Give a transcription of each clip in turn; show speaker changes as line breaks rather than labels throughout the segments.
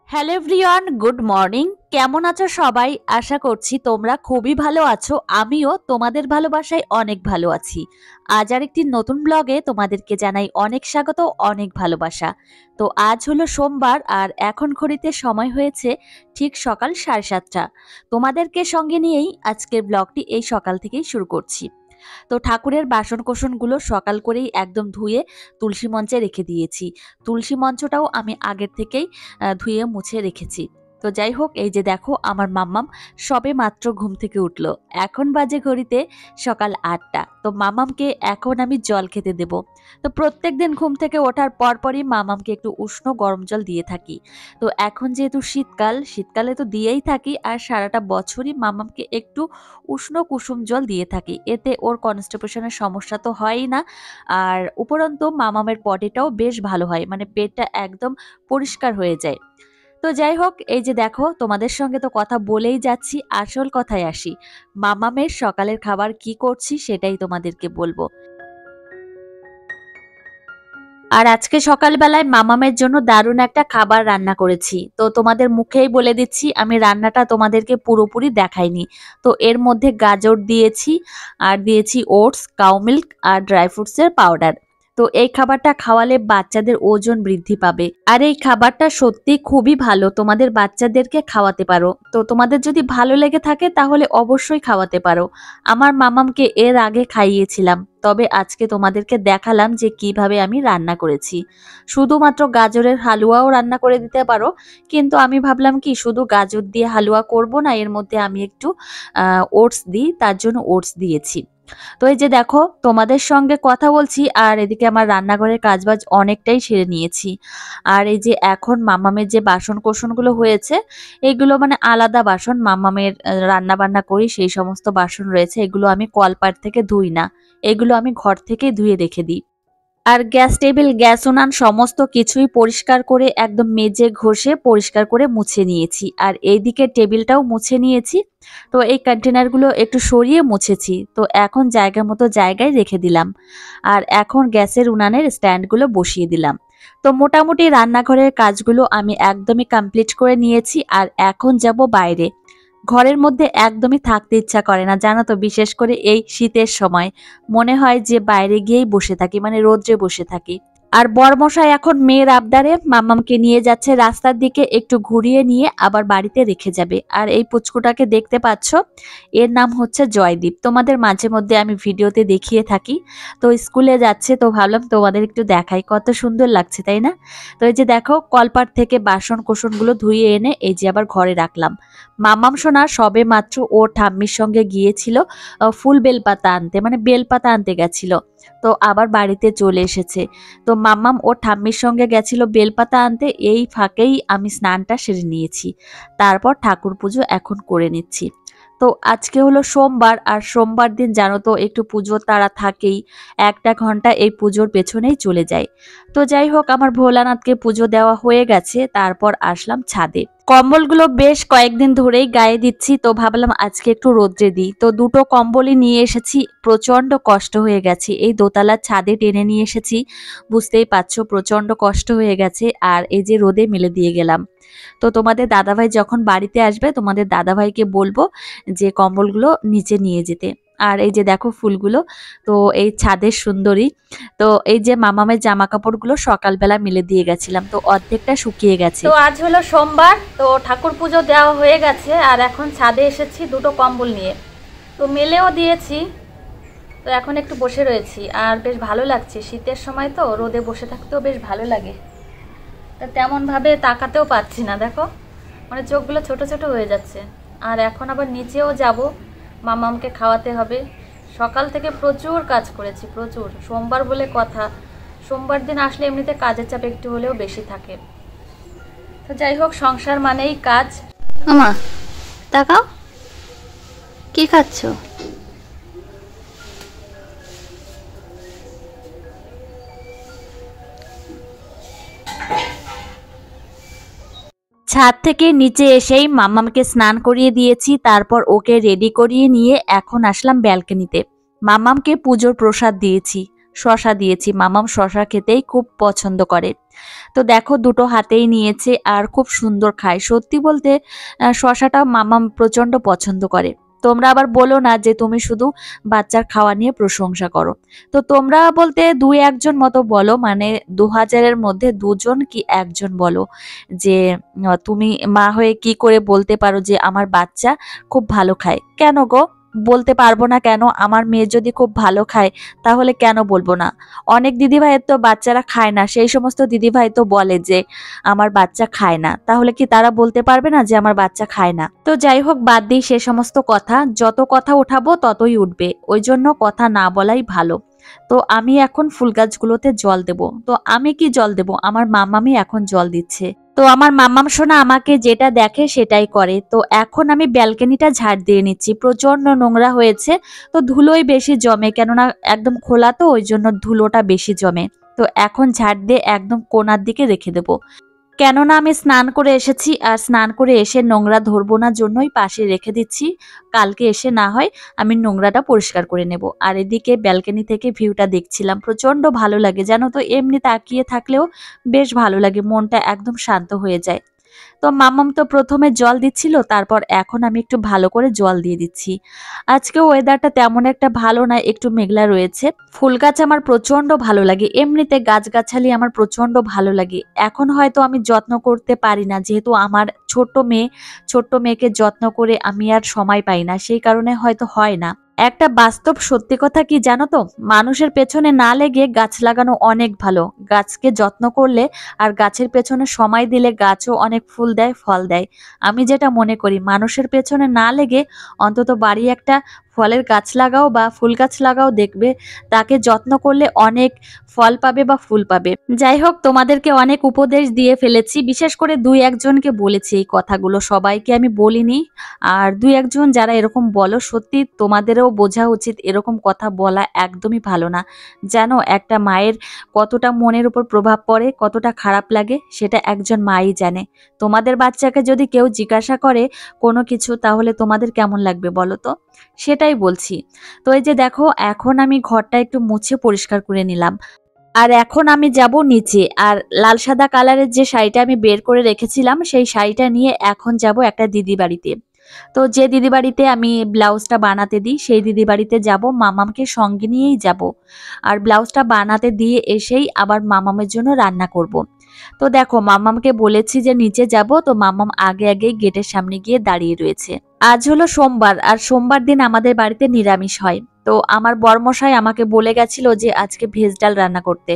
Hello everyone, good morning. কেমন আছো সবাই? আশা করছি তোমরা খুবই ভালো আছো। আমিও তোমাদের ভালোবাসায় অনেক ভালো আছি। আজ আরেকটি নতুন ব্লগে তোমাদেরকে জানাই অনেক স্বাগত, অনেক ভালোবাসা। তো আজ হলো সোমবার আর এখন ঘড়িতে সময় হয়েছে ঠিক সকাল 7:30। তোমাদেরকে সঙ্গে নিয়েই আজকের ব্লগটি এই সকাল থেকেই শুরু করছি। তো ঠাকুরের বাসন কোসনগুলো সকাল করেই একদম ধুয়ে তুলসী মঞ্চে রেখে দিয়েছি। তুলসী মঞ্চটাও আমি আগের থেকেই ধুয়ে মুছে রেখেছি। তো যাই হোক, এই যে দেখো আমার মাম্মাম সবে মাত্র ঘুম থেকে উঠলো। এখন বাজে ঘড়িতে সকাল 8টা। তো মাম্মামকে এখন আমি জল খেতে দেব। তো প্রত্যেকদিন ঘুম থেকে ওঠার পরপরই মাম্মামকে একটু উষ্ণ গরম জল দিয়ে থাকি। তো এখন যেহেতু শীতকালে তো দিয়েই থাকি, আর সারাটা বছরই মাম্মামকে একটু উষ্ণ কুসুম জল দিয়ে থাকি। এতে ওর কনস্টিপেশনের সমস্যা তো হয়ই না, আর উপরন্তু মামামের পটিটাও বেশ ভালো হয়, মানে পেটটা একদম পরিষ্কার হয়ে যায়। তো যাই হোক, এই যে দেখো তোমাদের সঙ্গে তো কথা বলেই যাচ্ছি, আসল কথায় আসি। মামামের সকালের খাবার কি করছি সেটাই তোমাদেরকে বলবো। আর আজকে সকালবেলায় মামামের জন্য দারুণ একটা খাবার রান্না করেছি। তো তোমাদের মুখেই বলে দিচ্ছি, আমি রান্নাটা তোমাদেরকে পুরোপুরি দেখাইনি। তো এর মধ্যে গাজর দিয়েছি, আর দিয়েছি ওটস, কাউ মিল্ক আর ড্রাই ফ্রুটসের পাউডার। তো এই খাবারটা খাওয়ালে বাচ্চাদের ওজন বৃদ্ধি পাবে, আর এই খাবারটা সত্যি খুবই ভালো, তোমাদের বাচ্চাদেরকে খাওয়াতে পারো। তো তোমাদের যদি ভালো লেগে থাকে তাহলে অবশ্যই খাওয়াতে পারো। আমার মামামকে এর আগে খাইয়েছিলাম, তবে আজকে তোমাদেরকে দেখালাম যে কিভাবে আমি রান্না করেছি। শুধুমাত্র গাজরের হালুয়াও রান্না করে দিতে পারো, কিন্তু আমি ভাবলাম কি শুধু গাজর দিয়ে হালুয়া করব না, এর মধ্যে আমি একটু ওটস দিই, তার জন্য ওটস দিয়েছি। তো এই যে দেখো তোমাদের সঙ্গে কথা বলছি আর এদিকে আমার রান্নাঘরের কাজবাজ অনেকটাই সেরে নিয়েছি। আর এই যে এখন মামামের যে বাসন কোসনগুলো হয়েছে, এগুলো মানে আলাদা বাসন, মামামের রান্না বান্না করি সেই সমস্ত বাসন রয়েছে, এগুলো আমি কলপাট থেকে ধুই না, এগুলো আমি ঘর থেকে ধুয়ে রেখে দিই। আর গ্যাস টেবিল, গ্যাস উনান সমস্ত কিছুই পরিষ্কার করে একদম মেজে ঘষে পরিষ্কার করে মুছে নিয়েছি। আর এইদিকে টেবিলটাও মুছে নিয়েছি। তো এই কন্টেনারগুলো একটু সরিয়ে মুছেছি। তো এখন জায়গা মতো জায়গায় রেখে দিলাম। আর এখন গ্যাসের উনানের স্ট্যান্ডগুলো বসিয়ে দিলাম। তো মোটামুটি রান্নাঘরের কাজগুলো আমি একদমই কমপ্লিট করে নিয়েছি। আর এখন যাব বাইরে। ঘরের মধ্যে একদমই থাকতে ইচ্ছা করে না, জানো তো, বিশেষ করে এই শীতের সময় মনে হয় যে বাইরে গিয়েই বসে থাকি, মানে রোদ্রে বসে থাকি। আর বরমশাই এখন মেয়ের আবদারে মাম্মামকে নিয়ে যাচ্ছে রাস্তার দিকে, একটু ঘুরিয়ে নিয়ে আবার বাড়িতে রেখে যাবে। আর এই পুচকুটাকে দেখতে পাচ্ছ, এর নাম হচ্ছে জয়দীপ। তোমাদের মাঝে মধ্যে আমি ভিডিওতে দেখিয়ে থাকি। তো স্কুলে যাচ্ছে, তো ভাবলাম তোমাদের একটু দেখাই, কত সুন্দর লাগছে তাই না? তো এই যে দেখো কলপাট থেকে বাসন কোসনগুলো ধুয়ে এনে এই যে আবার ঘরে রাখলাম। মামাম সোনা সবে মাত্র ও ঠাম্মির সঙ্গে গিয়েছিল ফুল বেলপাতা আনতে, মানে বেলপাতা আনতে গেছিল। তো আবার বাড়িতে চলে এসেছে। তো মাম্মাম ও ঠাম্মির সঙ্গে গেছিল বেলপাতা আনতে, এই ফাঁকেই আমি স্নানটা সেরে নিয়েছি। তারপর ঠাকুর পুজো এখন করে নিচ্ছি। তো আজকে হলো সোমবার, আর সোমবার দিন জানো তো একটু পুজোর তাড়া থাকেই, একটা ঘন্টা এই পুজোর পেছনেই চলে যায়। তো যাই হোক, আমার ভোলানাথকে পুজো দেওয়া হয়ে গেছে, তারপর আসলাম ছাদে। কম্বলগুলো বেশ কয়েকদিন ধরেই গায়ে দিচ্ছি, তো ভাবলাম আজকে একটু রোদ্রে দিই। তো দুটো কম্বলই নিয়ে এসেছি, প্রচন্ড কষ্ট হয়ে গেছে, এই দোতলার ছাদে টেনে নিয়ে এসেছি, বুঝতেই পারছো প্রচন্ড কষ্ট হয়ে গেছে। আর এই যে রোদে মেলে দিয়ে গেলাম। তো তোমাদের দাদাভাই যখন বাড়িতে আসবে তোমাদের দাদাভাইকে বলবো যে কম্বলগুলো নিচে নিয়ে যেতে। আর এই যে দেখো ফুলগুলো, তো এই ছাদের সুন্দরী। তো এই যে মামামের জামা কাপড়গুলো সকালবেলা মেলে দিয়ে গেছিলাম, তো অর্ধেকটা শুকিয়ে গেছে। তো আজ হলো সোমবার, তো ঠাকুর পুজো দেওয়া হয়ে গেছে, আর এখন ছাদে এসেছি দুটো কম্বল নিয়ে। তো মেলেও দিয়েছি। তো এখন একটু বসে রয়েছি, আর বেশ ভালো লাগছে, শীতের সময় তো রোদে বসে থাকতেও বেশ ভালো লাগে। তা তেমনভাবে তাকাতেও পাচ্ছি না, দেখো মানে চোখগুলো ছোট ছোট হয়ে যাচ্ছে। আর এখন আবার নিচেও যাব, মামামকে খাওয়াতে হবে। সকাল থেকে প্রচুর কাজ করেছি, প্রচুর। সোমবার বলে কথা, সোমবার দিন আসলে এমনিতে কাজের চাপ একটু হলেও বেশি থাকে। তো যাই হোক, সংসার মানেই কাজ।
মামা তাকাও, কি খাচ্ছ?
ছাদ থেকে নিচে এসেই মাম্মামকে স্নান করিয়ে দিয়েছি, তারপর ওকে রেডি করিয়ে নিয়ে এখন আসলাম ব্যালকনিতে। মাম্মামকে পুজোর প্রসাদ দিয়েছি। শসা দিয়েছি, মামাম শসা খেতেই খুব পছন্দ করে। তো দেখো দুটো হাতেই নিয়েছে আর খুব সুন্দর খায়। সত্যি বলতে শসাটা মামাম প্রচন্ড পছন্দ করে। তোমরা আবার বলো না যে তুমি শুধু বাচ্চার খাওয়া নিয়ে প্রশংসা করো। তো তোমরা বলতে ২-১ জন মতো বলো, মানে ২০০০-এর মধ্যে ২ জন কি ১ জন বলো যে তুমি মা হয়ে কি করে বলতে পারো যে আমার বাচ্চা খুব ভালো খায়। কেন গো বলতে পারবো না কেন? আমার মেয়ে যদি খুব ভালো খায় তাহলে কেন বলবো না? অনেক দিদিভাইয়ের তো বাচ্চারা খায় না, সেই সমস্ত দিদিভাই তো বলে যে আমার বাচ্চা খায় না, তাহলে কি তারা বলতে পারবে না যে আমার বাচ্চা খায় না? তো যাই হোক, বাদ দিই সে সমস্ত কথা। যত কথা উঠাবো ততই উঠবে, ওই জন্য কথা না বলাই ভালো। তো আমি এখন ফুল গাছগুলোতে জল দেব। তো আমি কি জল দেব? আমার মামামি এখন জল দিচ্ছে। তো আমার মাম্মাম সোনা আমাকে যেটা দেখে সেটাই করে। তো এখন আমি ব্যালকনিটা ঝাড় দিয়ে নিচ্ছি, প্রচন্ড নোংরা হয়েছে। তো ধুলোই বেশি জমে, কেননা একদম খোলা, তো ওই জন্য ধুলোটা বেশি জমে। তো এখন ঝাড় দিয়ে একদম কোণার দিকে রেখে দেবো, কেননা আমি স্নান করে এসেছি আর স্নান করে এসে নোংরা ধরবো না জন্যই পাশে রেখে দিচ্ছি। কালকে এসে না হয় আমি নোংরাটা পরিষ্কার করে নেব। আর এদিকে ব্যালকনি থেকে ভিউটা দেখছিলাম, প্রচন্ড ভালো লাগে জানো তো, এমনি তাকিয়ে থাকলেও বেশ ভালো লাগে, মনটা একদম শান্ত হয়ে যায়। তো মাম্মাম তো প্রথমে জল দিচ্ছিল, তারপর এখন আমি একটু ভালো করে জল দিয়ে দিচ্ছি। আজকে ওয়েদারটা তেমন একটা ভালো না, একটু মেঘলা রয়েছে। ফুল গাছ আমার প্রচন্ড ভালো লাগে, এমনিতে গাছগাছালি আমার প্রচন্ড ভালো লাগে। এখন হয়তো আমি যত্ন করতে পারি না, যেহেতু আমার ছোট্ট মেয়েকে যত্ন করে আমি আর সময় পাই না, সেই কারণে হয়তো হয় না। একটা বাস্তব সত্যি কথা কি জানো তো, মানুষের পেছনে না লেগে গাছ লাগানো অনেক ভালো। গাছকে যত্ন করলে আর গাছের পেছনে সময় দিলে গাছও অনেক ফুল দেয়, ফল দেয়। আমি যেটা মনে করি, মানুষের পেছনে না লেগে অন্তত বাড়ি একটা ফলের গাছ লাগাও বা ফুল গাছ লাগাও, দেখবে তাকে যত্ন করলে অনেক ফল পাবে বা ফুল পাবে। যাই হোক, তোমাদেরকে অনেক উপদেশ দিয়ে ফেলেছি, বিশেষ করে ২-১ জনকে বলেছি এই কথাগুলো, সবাইকে আমি বলিনি। আর ২-১ জন যারা এরকম বলো, সত্যি তোমাদেরও বোঝা উচিত এরকম কথা বলা একদমই ভালো না। জানো একটা মায়ের কতটা মনের উপর প্রভাব পড়ে, কতটা খারাপ লাগে, সেটা একজন মাই জানে। তোমাদের বাচ্চাকে যদি কেউ জিজ্ঞাসা করে কোনো কিছু, তাহলে তোমাদের কেমন লাগবে বলো তো? সেটাই বলছি। তো এই যে দেখো, এখন আমি ঘরটা একটু মুছে পরিষ্কার করে নিলাম। আর এখন আমি যাব নিচে, আর লাল সাদা কালারের যে শাড়িটা আমি বের করে রেখেছিলাম, সেই শাড়িটা নিয়ে এখন যাব একটা দিদি বাড়িতে। তো যে দিদি বাড়িতে আমি ব্লাউজটা বানাতে দিই, সেই দিদি বাড়িতে যাব, মামামকে সঙ্গে নিয়েই যাব। আর ব্লাউজটা বানাতে দিয়ে এসেই আবার মামামের জন্য রান্না করব। তো দেখো, মামামকে বলেছি যে নিচে যাব, তো মামাম আগে আগেই গেটের সামনে গিয়ে দাঁড়িয়ে রয়েছে। আজ হলো সোমবার, আর সোমবার দিন আমাদের বাড়িতে নিরামিষ হয়। তো আমার বরমশাই আমাকে বলে গেছিল যে আজকে ভেজ ডাল রান্না করতে।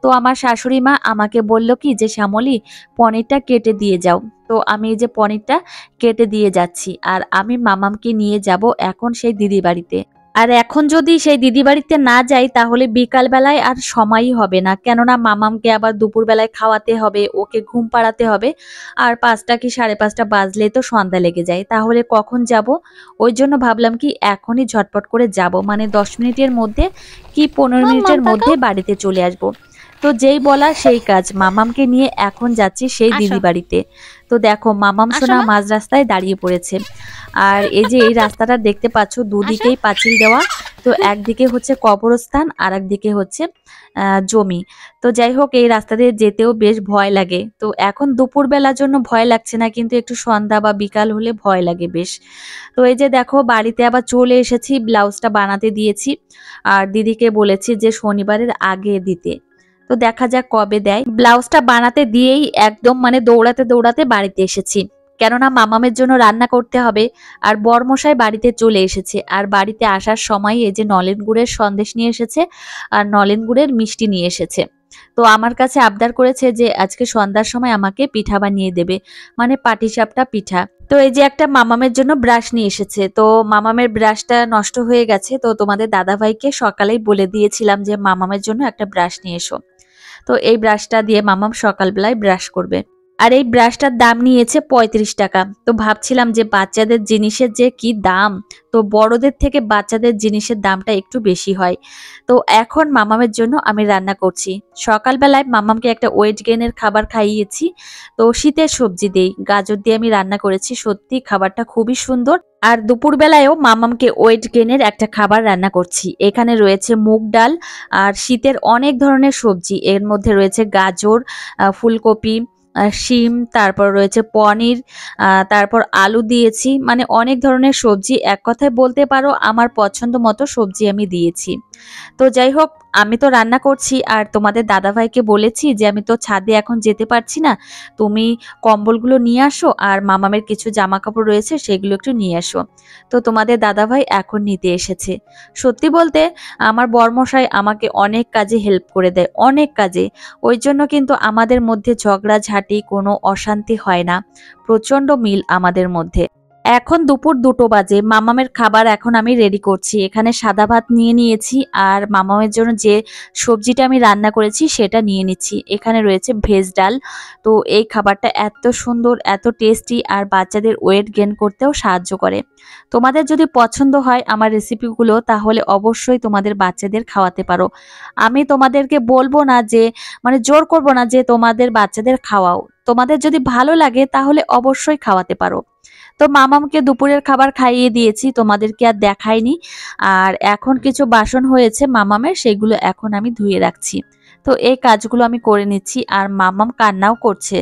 তো আমার শাশুড়ি মা আমাকে বলল কি যে শ্যামলী, পনিরটা কেটে দিয়ে যাও। তো আমি এই যে পনিরটা কেটে দিয়ে যাচ্ছি, আর আমি মামামকে নিয়ে যাব এখন সেই দিদি বাড়িতে। আর এখন যদি সেই দিদি বাড়িতে না যাই, তাহলে বিকাল বেলায় আর সময়ই হবে না, কেননা মামামকে আবার দুপুর বেলায় খাওয়াতে হবে, ওকে ঘুম পাড়াতে হবে। আর ৫টা কি ৫:৩০ বাজলেই তো সন্ধ্যা লেগে যায়, তাহলে কখন যাব? ওই জন্য ভাবলাম কি এখনই ঝটপট করে যাব, মানে ১০ মিনিটের মধ্যে কি ১৫
মাম্মাম
মিনিটের মধ্যে
তাকাও।
বাড়িতে চলে আসব। তো যেই বলা সেই কাজ, মামামকে নিয়ে এখন যাচ্ছি সেই
আসো,
দিদি বাড়িতে। তো দেখো, মামাম
আসো
সোনা
মা,
মাঝ রাস্তায় দাঁড়িয়ে পড়েছে। আর এই যে এই রাস্তাটা দেখতে পাচ্ছ,
আসো।
দুদিকেই পাঁচিল দেওয়া। তো একদিকে হচ্ছে কবরস্থান আর একদিকে হচ্ছে জমি। তো যাই হোক, এই রাস্তা দিয়ে যেতেও বেশ ভয় লাগে। তো এখন দুপুরবেলার জন্য ভয় লাগছে না, কিন্তু একটু সন্ধ্যা বা বিকাল হলে ভয় লাগে বেশ। তো এই যে দেখো, বাড়িতে আবার চলে এসেছি, ব্লাউজটা বানাতে দিয়েছি। আর দিদিকে বলেছি যে শনিবারের আগে দিতে। তো দেখা যাক কবে দেয়। ব্লাউজটা বানাতে দিয়েই একদম মানে দৌড়াতে দৌড়াতে বাড়িতে এসেছি, কেননা মামামের জন্য রান্না করতে হবে। আর বরমশাই বাড়িতে চলে এসেছে, আর বাড়িতে আসার সময় এই যে নলেন গুড়ের সন্দেশ নিয়ে এসেছে আর নলেন গুড়ের মিষ্টি নিয়ে এসেছে। তো আমার কাছে আবদার করেছে যে আজকে সন্ধ্যার সময় আমাকে পিঠা বানিয়ে দেবে, মানে পাটিসাপটা পিঠা। তো এই যে একটা মামামের জন্য ব্রাশ নিয়ে এসেছে। তো মামামের ব্রাশটা নষ্ট হয়ে গেছে, তো তোমাদের দাদাভাইকে সকালেই বলে দিয়েছিলাম যে মামামের জন্য একটা ব্রাশ নিয়ে এসো। তো এই ব্রাশটা দিয়ে মামাম সকালবেলায় ব্রাশ করবে। আর এই ব্রাশটার দাম নিয়েছে ৩৫ টাকা। তো ভাবছিলাম যে বাচ্চাদের জিনিসের যে কি দাম, তো বড়দের থেকে বাচ্চাদের জিনিসের দামটা একটু বেশি হয়। তো এখন মামামের জন্য আমি রান্না করছি। সকালবেলায় মামামকে একটা ওয়েট গেইনের খাবার খাইয়েছি। তো শীতের সবজি দেই, গাজর দিয়ে আমি রান্না করেছি। সত্যি খাবারটা খুবই সুন্দর। আর দুপুরবেলায়ও মামামকে ওয়েট গেইনের একটা খাবার রান্না করছি। এখানে রয়েছে মুগ ডাল আর শীতের অনেক ধরনের সবজি। এর মধ্যে রয়েছে গাজর, ফুলকপি, শিম, তারপর রয়েছে পনির, তারপর আলু দিয়েছি। মানে অনেক ধরনের সবজি, এক কথায় বলতে পারো আমার পছন্দ মতো সবজি আমি দিয়েছি। তো যাই হোক, আমি তো রান্না করছি আর তোমাদের দাদাভাইকে বলেছি যে আমি তো ছাদে এখন যেতে পারছি না, তুমি কম্বলগুলো নিয়ে আসো আর মামামের কিছু জামা কাপড় রয়েছে সেগুলো একটু নিয়ে আসো। তো তোমাদের দাদাভাই এখন নিতে এসেছে। সত্যি বলতে আমার বরমশাই আমাকে অনেক কাজে হেল্প করে দেয়, অনেক কাজে। ওই জন্য কিন্তু আমাদের মধ্যে ঝগড়াঝাটি, কোনো অশান্তি হয় না। প্রচন্ড মিল আমাদের মধ্যে। এখন দুপুর 2টো বাজে। মামামের খাবার এখন আমি রেডি করছি। এখানে সাদা ভাত নিয়ে নিয়েছি আর মামামের জন্য যে সবজিটা আমি রান্না করেছি সেটা নিয়ে নিচ্ছি। এখানে রয়েছে ভেজ ডাল। তো এই খাবারটা এত সুন্দর, এত টেস্টি আর বাচ্চাদের ওয়েট গেইন করতেও সাহায্য করে। তোমাদের যদি পছন্দ হয় আমার রেসিপিগুলো, তাহলে অবশ্যই তোমাদের বাচ্চাদের খাওয়াতে পারো। আমি তোমাদেরকে বলবো না যে, মানে জোর করব না যে তোমাদের বাচ্চাদের খাওয়াও। তোমাদের যদি ভালো লাগে তাহলে অবশ্যই খাওয়াতে পারো। তো মামামকে দুপুরের খাবার খাইয়ে দিয়েছি, তোমাদেরকে আর দেখাইনি। আর এখন কিছু বাসন হয়েছে মামামের, সেগুলো এখন আমি ধুয়ে রাখছি। তো এই কাজগুলো আমি করে নিচ্ছি আর মামাম কান্নাও করছে।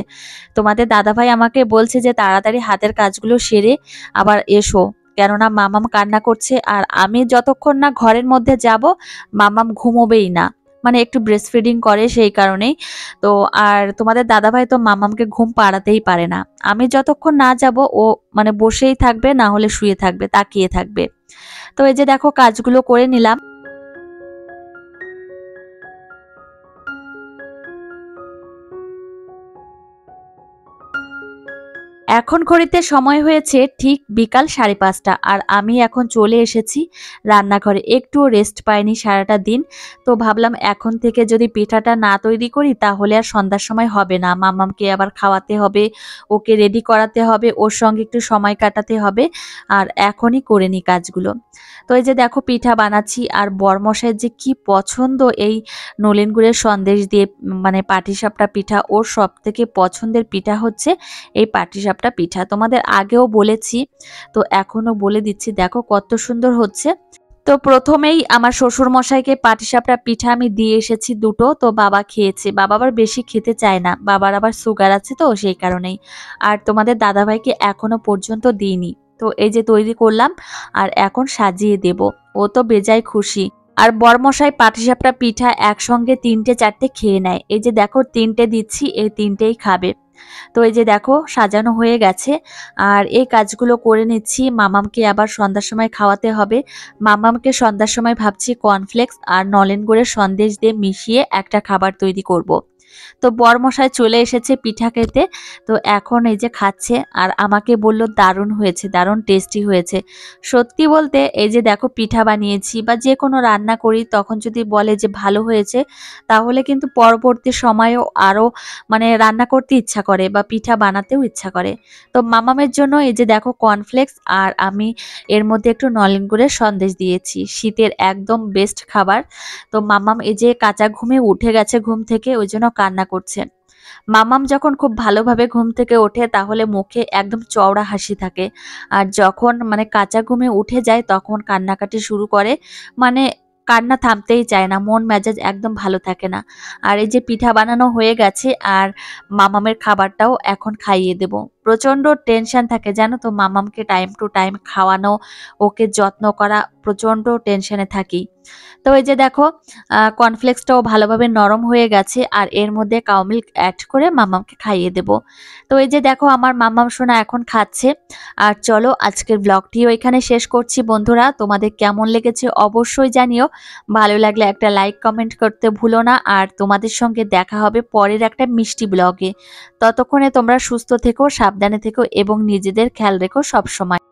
তোমাদের দাদাভাই আমাকে বলছে যে তাড়াতাড়ি হাতের কাজগুলো সেরে আবার এসো, কেননা মামাম কান্না করছে। আর আমি যতক্ষণ না ঘরের মধ্যে যাব মামাম ঘুমোবেই না, মানে একটু ব্রেস্ট ফিডিং করে সেই কারণেই। তো আর তোমাদের দাদাভাই তো মামামকে ঘুম পাড়াতেই পারে না। আমি যতক্ষণ না যাব ও মানে বসেই থাকবে, না হলে শুয়ে থাকবে, তাকিয়ে থাকবে। তো এই যে দেখো কাজগুলো করে নিলাম। এখন ঘড়িতে সময় হয়েছে ঠিক বিকাল 5:30 আর আমি এখন চলে এসেছি রান্নাঘরে। একটুও রেস্ট পাইনি সারাটা দিন। তো ভাবলাম এখন থেকে যদি পিঠাটা না তৈরি করি তাহলে আর সন্ধ্যার সময় হবে না। মামামকে আবার খাওয়াতে হবে, ওকে রেডি করাতে হবে, ওর সঙ্গে একটু সময় কাটাতে হবে। আর এখনই করে নিই কাজগুলো। তো এই যে দেখো পিঠা বানাচ্ছি আর বরমশাইয়ের যে কি পছন্দ এই নলেন গুড়ের সন্দেশ দিয়ে মানে পাটিসাপটা পিঠা। ওর সবথেকে পছন্দের পিঠা হচ্ছে এই পাটিসাপটা পিঠা। তোমাদের আগেও বলেছি, তো এখনো বলে দিচ্ছি, দেখো কত সুন্দর হচ্ছে। তো প্রথমেই আমার শ্বশুর মশাইকে পাটিসাপটা পিঠা আমি দিয়ে এসেছি 2টো। তো বাবা খেয়েছে, বাবা আবার বেশি খেতে চায় না, বাবার আবার সুগার আছে তো সেই কারণেই। আর তোমাদের দাদাভাইকে এখনো পর্যন্ত দিইনি। তো এই যে তৈরি করলাম আর এখন সাজিয়ে দেব। ও তো বেজায় খুশি। আর বরমশাই পাটিসাপটা পিঠা একসঙ্গে 3টে 4টে খেয়ে নেয়। এই যে দেখো 3টে দিচ্ছি, এই 3টেই খাবে। তো এই যে দেখো সাজানো হয়ে গেছে আর এই কাজগুলো করে নিচ্ছি। মামামকে আবার সন্ধ্যার সময় খাওয়াতে হবে। মামামকে সন্ধ্যার সময় ভাবছি কর্নফ্লেক্স আর নলেন গুড়ের সন্দেশ দিয়ে মিশিয়ে একটা খাবার তৈরি করব। তো বরমশাই চলে এসেছে পিঠা খেতে। তো এখন এই যে খাচ্ছে আর আমাকে বলল দারুণ হয়েছে, দারুণ টেস্টি হয়েছে। সত্যি বলতে এই যে দেখো পিঠা বানিয়েছি বা যে কোনো রান্না করি তখন যদি বলে যে ভালো হয়েছে, তাহলে কিন্তু পরবর্তী সময়েও আরো মানে রান্না করতে ইচ্ছা করে বা পিঠা বানাতেও ইচ্ছা করে। তো মামামের জন্য এই যে দেখো কর্নফ্লেক্স আর আমি এর মধ্যে একটু নলেন গুড়ের সন্দেশ দিয়েছি। শীতের একদম বেস্ট খাবার। তো মামাম এই যে কাঁচা ঘুমে উঠে গেছে ঘুম থেকে, ওই জন্য কান্না করছে। মামাম যখন খুব ভালোভাবে ঘুম থেকে ওঠে তাহলে মুখে একদম চওড়া হাসি থাকে। আর যখন মানে কাঁচা ঘুমে উঠে যায় তখন কান্নাকাটি শুরু করে। মানে কান্না থামতেই চায় না, মন মেজাজ একদম ভালো থাকে না। আর এই যে পিঠা বানানো হয়ে গেছে আর মামামের খাবারটাও এখন খাইয়ে দেব। প্রচন্ড টেনশন থাকে জানো তো, মামামকে টাইম টু টাইম খাওয়ানো, ওকে যত্ন করা, প্রচন্ড টেনশনে থাকি। তো এই যে দেখো কর্নফ্লেক্সটাও ভালোভাবে নরম হয়ে গেছে আর এর মধ্যে কাউ মিল্ক অ্যাড করে মামামকে খাইয়ে দেব। তো এই যে দেখো আমার মামাম সোনা এখন খাচ্ছে। আর চলো আজকের ব্লগটিও এখানে শেষ করছি বন্ধুরা। তোমাদের কেমন লেগেছে অবশ্যই জানিও। ভালো লাগলে একটা লাইক কমেন্ট করতে ভুলো না। আর তোমাদের সঙ্গে দেখা হবে পরের একটা মিষ্টি ব্লগে। ততক্ষণে তোমরা সুস্থ থেকো, সাবধানে থেকো এবং নিজেদের খেয়াল রেখো সবসময়।